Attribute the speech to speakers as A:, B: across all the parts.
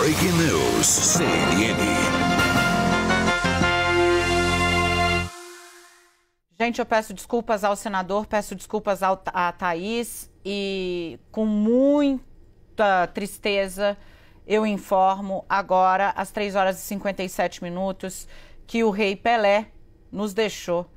A: Breaking News, CNN.
B: Gente, eu peço desculpas ao senador, peço desculpas à Thaís e com muita tristeza eu informo agora, às 3h57, que o rei Pelé nos deixou.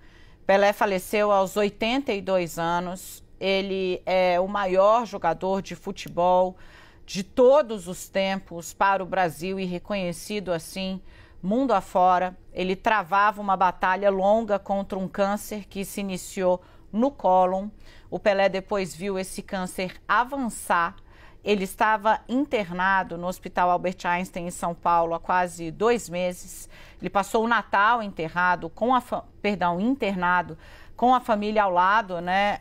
B: Pelé faleceu aos 82 anos, ele é o maior jogador de futebol de todos os tempos para o Brasil e reconhecido assim mundo afora. Ele travava uma batalha longa contra um câncer que se iniciou no cólon. O Pelé depois viu esse câncer avançar. Ele estava internado no Hospital Albert Einstein, em São Paulo, há quase 2 meses. Ele passou o Natal internado com a família ao lado, né,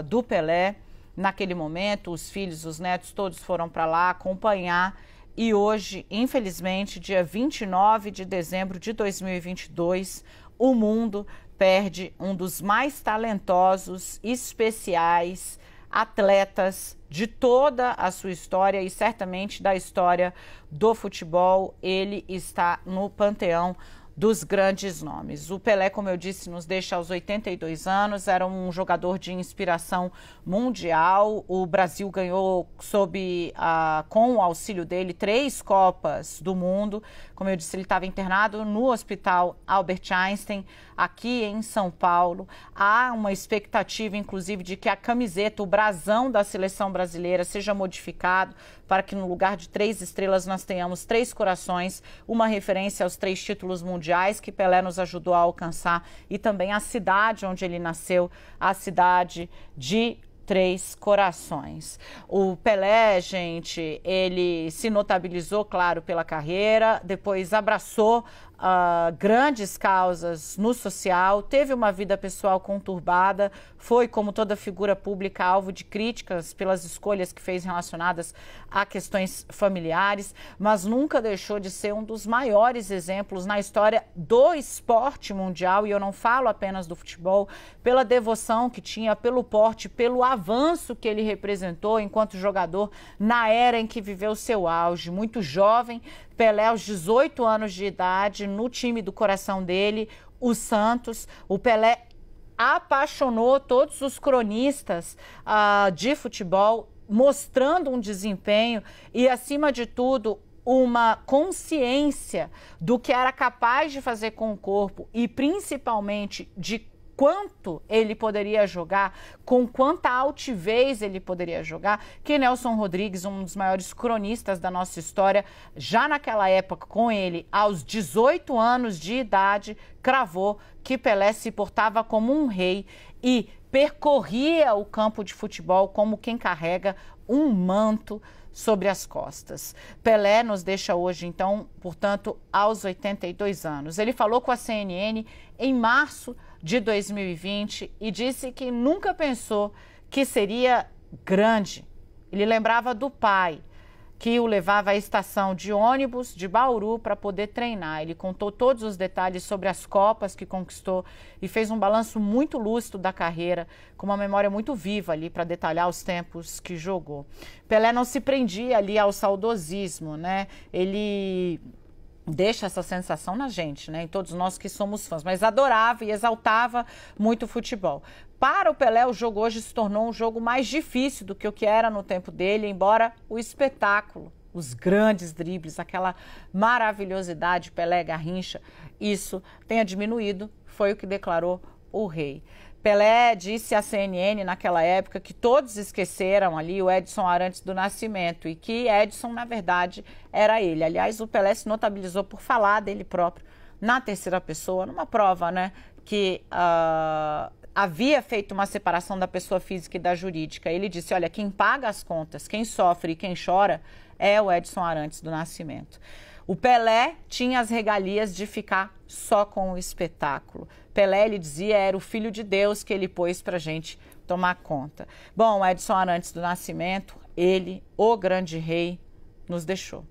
B: do Pelé. Naquele momento, os filhos, os netos, todos foram para lá acompanhar. E hoje, infelizmente, dia 29 de dezembro de 2022, o mundo perde um dos mais talentosos, especiais atletas de toda a sua história e certamente da história do futebol. Ele está no panteão dos grandes nomes. O Pelé, como eu disse, nos deixa aos 82 anos, era um jogador de inspiração mundial. O Brasil ganhou, com o auxílio dele, 3 Copas do Mundo. Como eu disse, ele estava internado no Hospital Albert Einstein, aqui em São Paulo. Há uma expectativa, inclusive, de que a camiseta, o brasão da seleção brasileira seja modificado para que no lugar de 3 estrelas nós tenhamos 3 corações, uma referência aos 3 títulos mundiais que Pelé nos ajudou a alcançar e também a cidade onde ele nasceu, a cidade de 3 corações. O Pelé, gente, ele se notabilizou, claro, pela carreira, depois abraçou grandes causas no social, teve uma vida pessoal conturbada, foi, como toda figura pública, alvo de críticas pelas escolhas que fez relacionadas a questões familiares, mas nunca deixou de ser um dos maiores exemplos na história do esporte mundial, e eu não falo apenas do futebol, pela devoção que tinha, pelo porte, pelo avanço que ele representou enquanto jogador na era em que viveu seu auge. Muito jovem, Pelé, aos 18 anos de idade, no time do coração dele, o Santos. O Pelé apaixonou todos os cronistas de futebol, mostrando um desempenho e, acima de tudo, uma consciência do que era capaz de fazer com o corpo e, principalmente, de quanto ele poderia jogar, com quanta altivez ele poderia jogar, que Nelson Rodrigues, um dos maiores cronistas da nossa história, já naquela época, com ele, aos 18 anos de idade, cravou que Pelé se portava como um rei e percorria o campo de futebol como quem carrega um manto sobre as costas. Pelé nos deixa hoje, então, portanto, aos 82 anos. Ele falou com a CNN em março de 2020 e disse que nunca pensou que seria grande. Ele lembrava do pai, que o levava à estação de ônibus de Bauru para poder treinar. Ele contou todos os detalhes sobre as Copas que conquistou e fez um balanço muito lúcido da carreira, com uma memória muito viva ali para detalhar os tempos que jogou. Pelé não se prendia ali ao saudosismo, né? Ele deixa essa sensação na gente, né? Em todos nós que somos fãs, mas adorava e exaltava muito o futebol. Para o Pelé, o jogo hoje se tornou um jogo mais difícil do que o que era no tempo dele, embora o espetáculo, os grandes dribles, aquela maravilhosidade Pelé Garrincha, isso tenha diminuído, foi o que declarou o rei. Pelé disse à CNN naquela época que todos esqueceram ali o Edson Arantes do Nascimento e que Edson, na verdade, era ele. Aliás, o Pelé se notabilizou por falar dele próprio na terceira pessoa, numa prova, né, que havia feito uma separação da pessoa física e da jurídica. Ele disse, olha, quem paga as contas, quem sofre e quem chora é o Edson Arantes do Nascimento. O Pelé tinha as regalias de ficar só com o espetáculo. Pelé, ele dizia, era o filho de Deus que ele pôs pra gente tomar conta. Bom, Edson Arantes do Nascimento, ele, o grande rei, nos deixou.